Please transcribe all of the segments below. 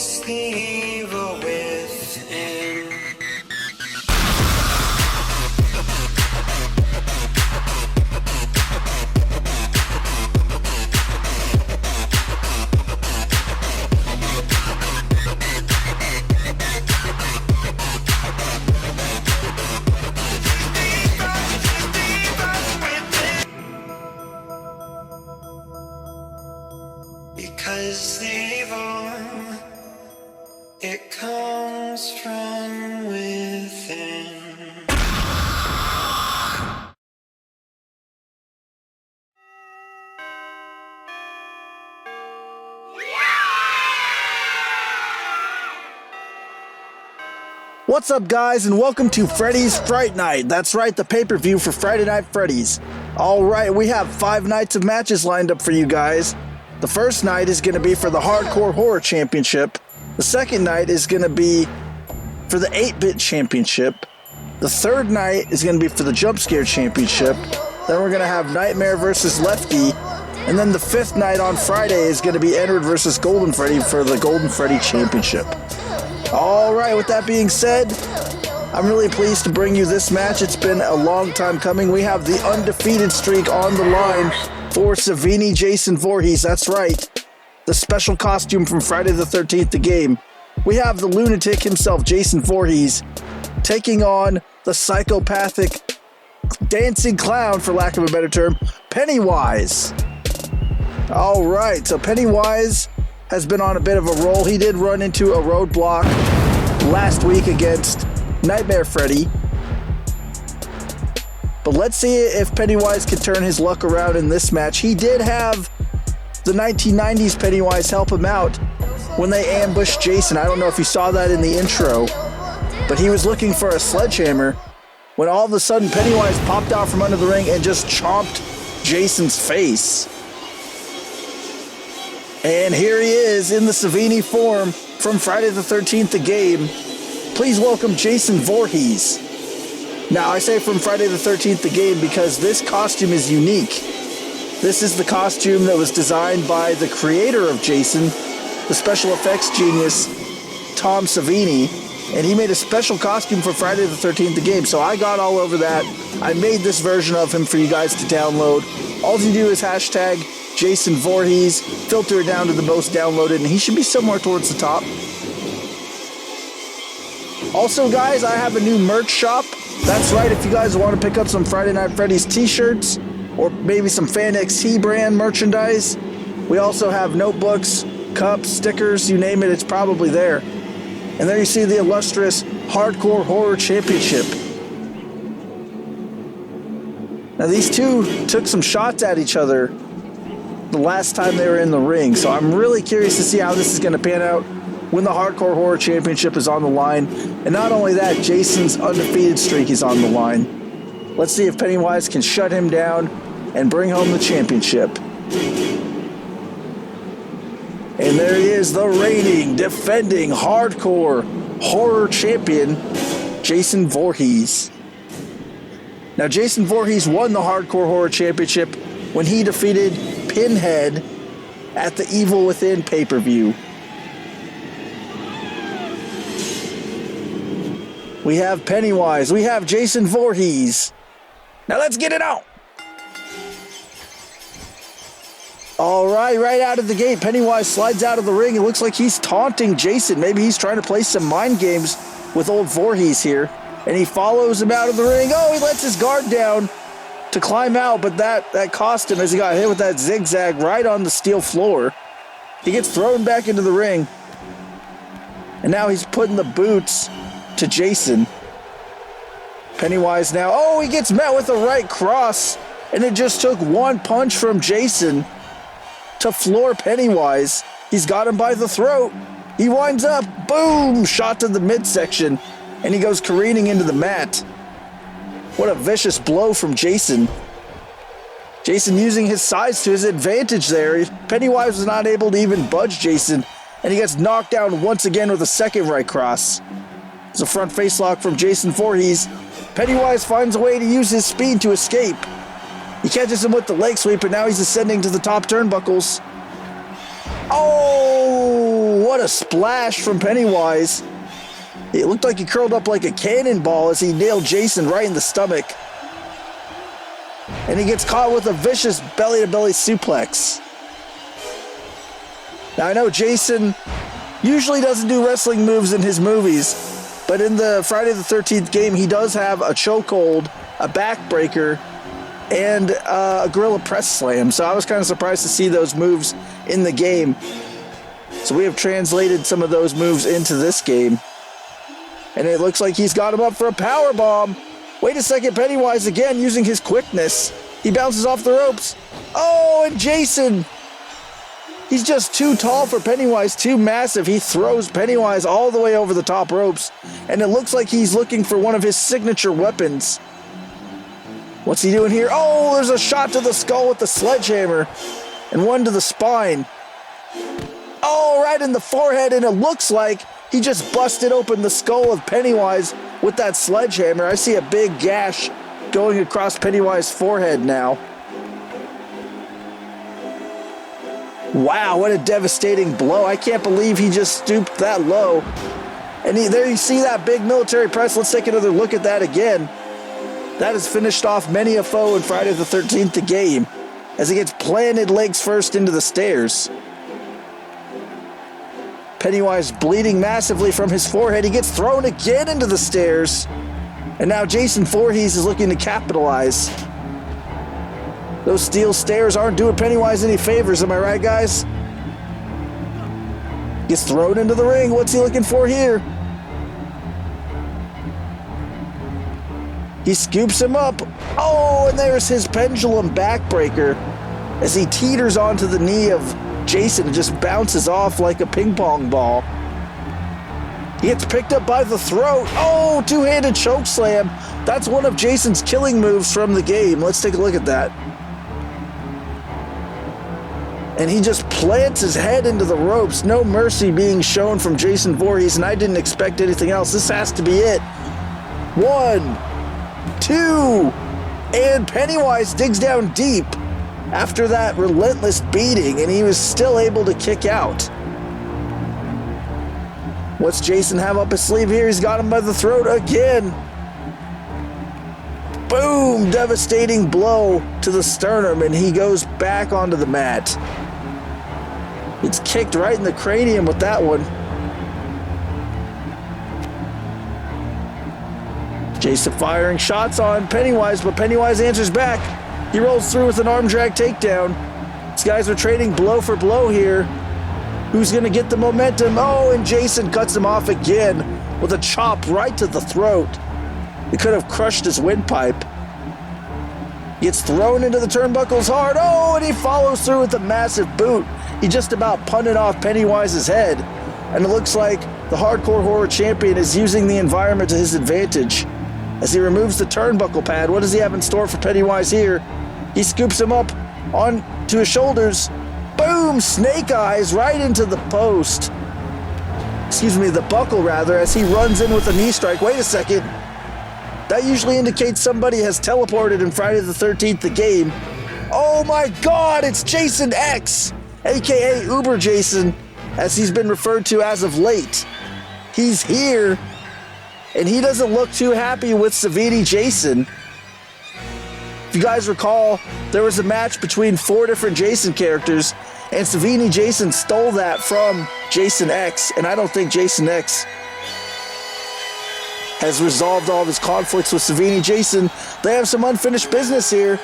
face the evil within. Because the evil, it comes from within. What's up, guys, and welcome to Freddy's Fright Night. That's right, the pay-per-view for Friday Night Freddy's. Alright, we have 5 nights of matches lined up for you guys. The first night is going to be for the Hardcore Horror Championship. The second night is going to be for the 8-Bit Championship. The third night is going to be for the Jump Scare Championship. Then we're going to have Nightmare versus Lefty. And then the 5th night on Friday is going to be Edward versus Golden Freddy for the Golden Freddy Championship. Alright, with that being said, I'm really pleased to bring you this match. It's been a long time coming. We have the undefeated streak on the line for SAVINI Jason Voorhees. That's right, the special costume from Friday the 13th, the game. We have the lunatic himself, Jason Voorhees, taking on the psychopathic dancing clown, for lack of a better term, Pennywise. Alright, so Pennywise has been on a bit of a roll. He did run into a roadblock last week against Nightmare Freddy. But let's see if Pennywise can turn his luck around in this match. He did have the 1990s Pennywise help him out when they ambushed Jason. I don't know if you saw that in the intro, but he was looking for a sledgehammer when all of a sudden Pennywise popped out from under the ring and just chomped Jason's face. And here he is in the SAVINI form from Friday the 13th, the game. Please welcome Jason Voorhees. Now, I say from Friday the 13th, the game, because this costume is unique. This is the costume that was designed by the creator of Jason, the special effects genius, Tom Savini, and he made a special costume for Friday the 13th, the game. So I got all over that. I made this version of him for you guys to download. All you do is hashtag Jason Voorhees, filter it down to the most downloaded, and he should be somewhere towards the top. Also, guys, I have a new merch shop. That's right, if you guys want to pick up some Friday Night Freddy's t-shirts or maybe some Fan XT brand merchandise, we also have notebooks, cups, stickers, you name it, it's probably there. And there you see the illustrious Hardcore Horror Championship. Now, these two took some shots at each other the last time they were in the ring, so I'm really curious to see how this is going to pan out when the Hardcore Horror Championship is on the line. And not only that, Jason's undefeated streak is on the line. Let's see if Pennywise can shut him down and bring home the championship. And there he is, the reigning, defending Hardcore Horror Champion, Jason Voorhees. Now, Jason Voorhees won the Hardcore Horror Championship when he defeated Pinhead at the Evil Within pay-per-view. We have Pennywise. We have Jason Voorhees. Now let's get it out. All right, right out of the gate, Pennywise slides out of the ring. It looks like he's taunting Jason. Maybe he's trying to play some mind games with old Voorhees here. And he follows him out of the ring. Oh, he lets his guard down to climb out, but that cost him as he got hit with that zigzag right on the steel floor. He gets thrown back into the ring. And now he's putting the boots to Jason. Pennywise now, oh, he gets met with a right cross, and it just took one punch from Jason to floor Pennywise. He's got him by the throat. He winds up, boom, shot to the midsection, and he goes careening into the mat. What a vicious blow from Jason. Jason using his size to his advantage there. Pennywise was not able to even budge Jason, and he gets knocked down once again with a second right cross. It's a front face lock from Jason Voorhees. Pennywise finds a way to use his speed to escape. He catches him with the leg sweep, and now he's ascending to the top turnbuckles. Oh, what a a splash from Pennywise. It looked like he curled up like a cannonball as he nailed Jason right in the stomach. And he gets caught with a vicious belly-to-belly suplex. Now, I know Jason usually doesn't do wrestling moves in his movies, but in the Friday the 13th game, he does have a chokehold, a backbreaker, and a gorilla press slam. So I was kind of surprised to see those moves in the game. So we have translated some of those moves into this game. And it looks like he's got him up for a power bomb. Wait a second, Pennywise again using his quickness. He bounces off the ropes. Oh, and Jason. He's just too tall for Pennywise, too massive. He throws Pennywise all the way over the top ropes. And it looks like he's looking for one of his signature weapons. What's he doing here? Oh, there's a shot to the skull with the sledgehammer. And one to the spine. Oh, right in the forehead. And it looks like he just busted open the skull of Pennywise with that sledgehammer. I see a big gash going across Pennywise's forehead now. Wow, what a devastating blow. I can't believe he just stooped that low. And there you see that big military press. Let's take another look at that again. That has finished off many a foe in Friday the 13th the game as he gets planted legs first into the stairs. Pennywise bleeding massively from his forehead. He gets thrown again into the stairs. And now Jason Voorhees is looking to capitalize. Those steel stairs aren't doing Pennywise any favors, am I right, guys? Gets thrown into the ring. What's he looking for here? He scoops him up. Oh, and there's his pendulum backbreaker as he teeters onto the knee of Jason and just bounces off like a ping pong ball. He gets picked up by the throat. Oh, two-handed choke slam. That's one of Jason's killing moves from the game. Let's take a look at that. And he just plants his head into the ropes. No mercy being shown from Jason Voorhees, and I didn't expect anything else. This has to be it. 1, 2, and Pennywise digs down deep after that relentless beating, and he was still able to kick out. What's Jason have up his sleeve here? He's got him by the throat again. Boom! Devastating blow to the sternum, and he goes back onto the mat. It's kicked right in the cranium with that one. Jason firing shots on Pennywise, but Pennywise answers back. He rolls through with an arm drag takedown. These guys are trading blow for blow here. Who's going to get the momentum? Oh, and Jason cuts him off again with a chop right to the throat. It could have crushed his windpipe. Gets thrown into the turnbuckles hard. Oh, and he follows through with a massive boot. He just about punted off Pennywise's head. And it looks like the Hardcore Horror Champion is using the environment to his advantage. As he removes the turnbuckle pad, what does he have in store for Pennywise here? He scoops him up onto his shoulders. Boom! Snake eyes right into the post. Excuse me, the buckle rather, as he runs in with a knee strike. Wait a second. That usually indicates somebody has teleported in Friday the 13th the game. Oh my God, it's Jason X, aka Uber Jason, as he's been referred to as of late. He's here, and he doesn't look too happy with Savini Jason. If you guys recall, there was a match between 4 different Jason characters, and Savini Jason stole that from Jason X, and I don't think Jason X has resolved all of his conflicts with Savini Jason. They have some unfinished business here.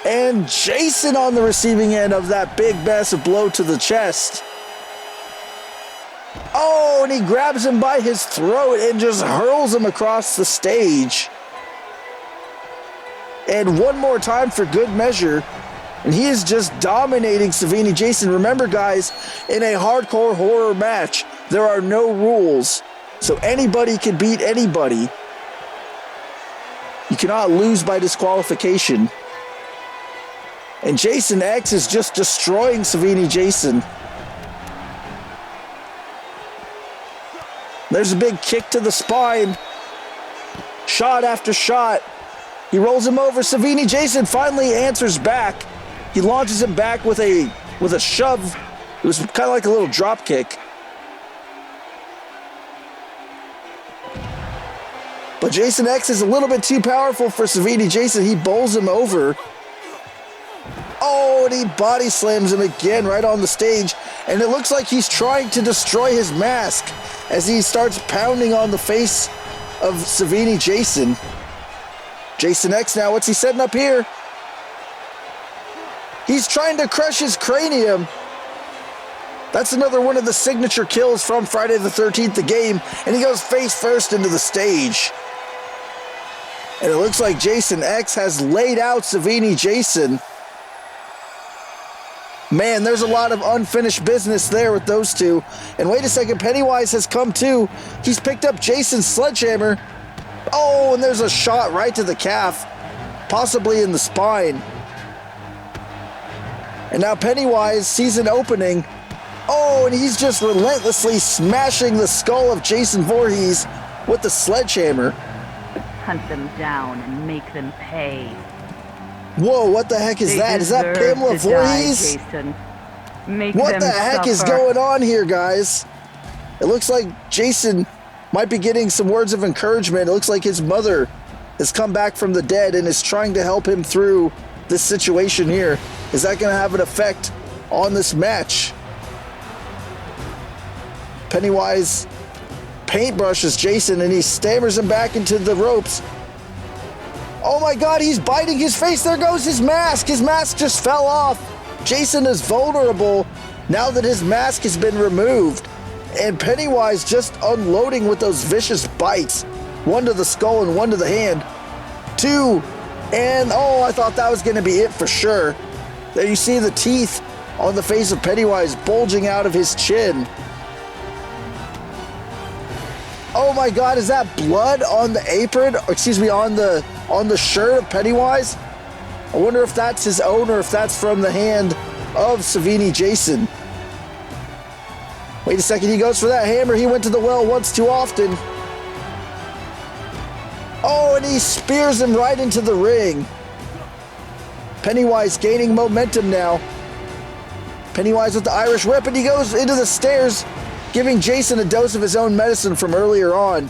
And Jason on the receiving end of that big massive blow to the chest. Oh, and he grabs him by his throat and just hurls him across the stage. And one more time for good measure. And he is just dominating Savini Jason. Remember, guys, in a hardcore horror match, there are no rules. So anybody can beat anybody. You cannot lose by disqualification. And Jason X is just destroying Savini Jason. There's a big kick to the spine. Shot after shot. He rolls him over. Savini Jason finally answers back. He launches him back with a shove It was kind of like a little drop kick. But Jason X is a little bit too powerful for SAVINI Jason. He bowls him over. Oh, and he body slams him again right on the stage. And it looks like he's trying to destroy his mask as he starts pounding on the face of SAVINI Jason. Jason X now, what's he setting up here? He's trying to crush his cranium. That's another one of the signature kills from Friday the 13th, the game. And he goes face first into the stage. And it looks like Jason X has laid out SAVINI Jason. Man, there's a lot of unfinished business there with those two. And wait a second, Pennywise has come too. He's picked up Jason's sledgehammer. Oh, and there's a shot right to the calf, possibly in the spine. And now Pennywise sees an opening. Oh, and he's just relentlessly smashing the skull of Jason Voorhees with the sledgehammer. Hunt them down and make them pay. Whoa, what the heck is that? Is that Pamela Voorhees? What the heck is going on here, guys? It looks like Jason might be getting some words of encouragement. It looks like his mother has come back from the dead and is trying to help him through this situation here. Is that going to have an effect on this match? Pennywise paintbrushes Jason and he stammers him back into the ropes. Oh my God, he's biting his face. There goes his mask. His mask just fell off. Jason is vulnerable now that his mask has been removed. And Pennywise just unloading with those vicious bites. One to the skull and one to the hand. Two. And oh, I thought that was going to be it for sure. There you see the teeth on the face of Pennywise bulging out of his chin. Oh my God, is that blood on the apron? Or excuse me, on the shirt of Pennywise? I wonder if that's his own or if that's from the hand of SAVINI Jason. Wait a second, he goes for that hammer. He went to the well once too often. Oh, and he spears him right into the ring. Pennywise gaining momentum now. Pennywise with the Irish whip, and he goes into the stairs, giving Jason a dose of his own medicine from earlier on.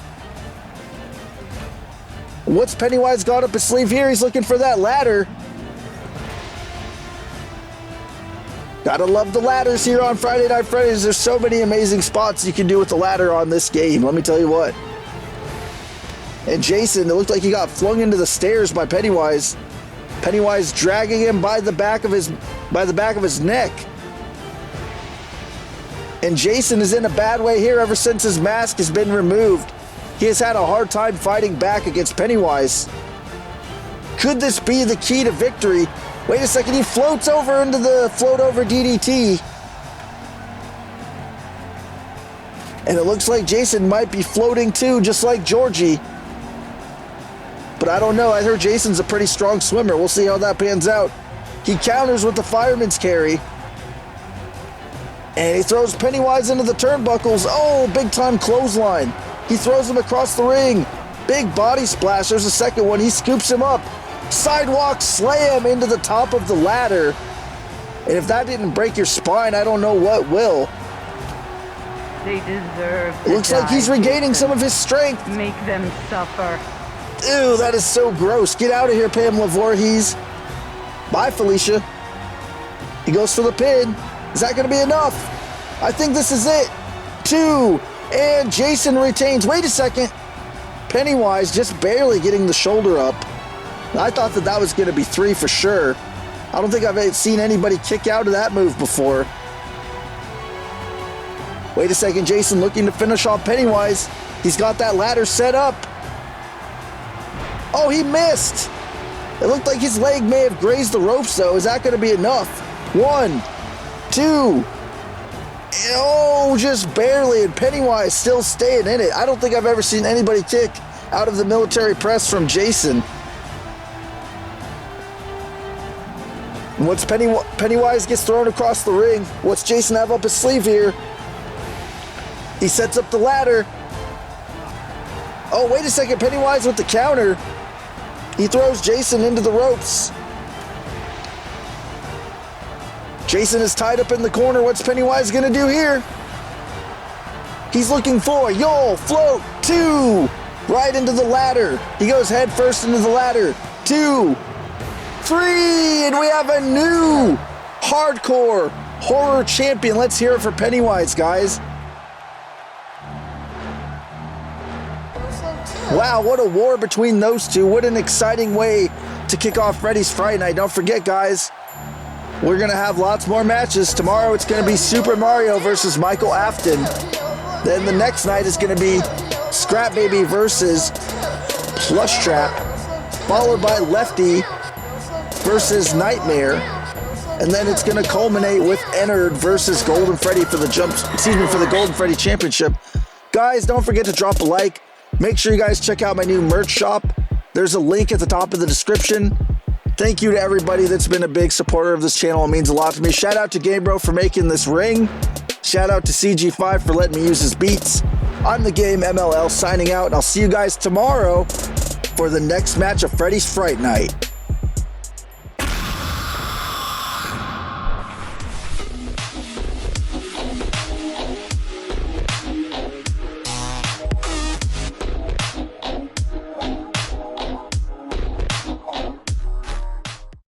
What's Pennywise got up his sleeve here? He's looking for that ladder. Gotta love the ladders here on Friday Night Freddy's. There's so many amazing spots you can do with the ladder on this game, let me tell you what. And Jason, it looked like he got flung into the stairs by Pennywise. Pennywise dragging him by the back of his neck. And Jason is in a bad way here ever since his mask has been removed. He has had a hard time fighting back against Pennywise. Could this be the key to victory? Wait a second, he floats over into the float over DDT. And it looks like Jason might be floating too, just like Georgie. But I don't know, I heard Jason's a pretty strong swimmer. We'll see how that pans out. He counters with the fireman's carry. And he throws Pennywise into the turnbuckles. Oh, big time clothesline. He throws him across the ring. Big body splash. There's a second one. He scoops him up. Sidewalk slam into the top of the ladder. And if that didn't break your spine, I don't know what will. They deserve It looks like he's regaining some of his strength. Make them suffer. Ew, that is so gross. Get out of here, Pamela Voorhees. Bye, Felicia. He goes for the pin. Is that going to be enough? I think this is it. 2. And Jason retains. Wait a second. Pennywise just barely getting the shoulder up. I thought that was going to be 3 for sure. I don't think I've seen anybody kick out of that move before. Wait a second. Jason looking to finish off Pennywise. He's got that ladder set up. Oh, he missed. It looked like his leg may have grazed the ropes, though. Is that going to be enough? 1, 2. Oh, just barely. And Pennywise still staying in it. I don't think I've ever seen anybody kick out of the military press from Jason. And once Pennywise gets thrown across the ring, what's Jason have up his sleeve here? He sets up the ladder. Oh, wait a second. Pennywise with the counter. He throws Jason into the ropes. Jason is tied up in the corner. What's Pennywise gonna do here? He's looking for Yo Float 2. Right into the ladder. He goes head first into the ladder. 2, 3, and we have a new hardcore horror champion. Let's hear it for Pennywise, guys. Wow, what a war between those two. What an exciting way to kick off Freddy's Fright Night. Don't forget, guys, we're going to have lots more matches. Tomorrow it's going to be Super Mario versus Michael Afton. Then the next night is going to be Scrap Baby versus Plush Trap, followed by Lefty versus Nightmare. And then it's going to culminate with Ennard versus Golden Freddy for the for the Golden Freddy Championship. Guys, don't forget to drop a like. Make sure you guys check out my new merch shop. There's a link at the top of the description. Thank you to everybody that's been a big supporter of this channel. It means a lot to me. Shout out to GameBro for making this ring. Shout out to CG5 for letting me use his beats. I'm the Game MLL signing out, and I'll see you guys tomorrow for the next match of Freddy's Fright Night.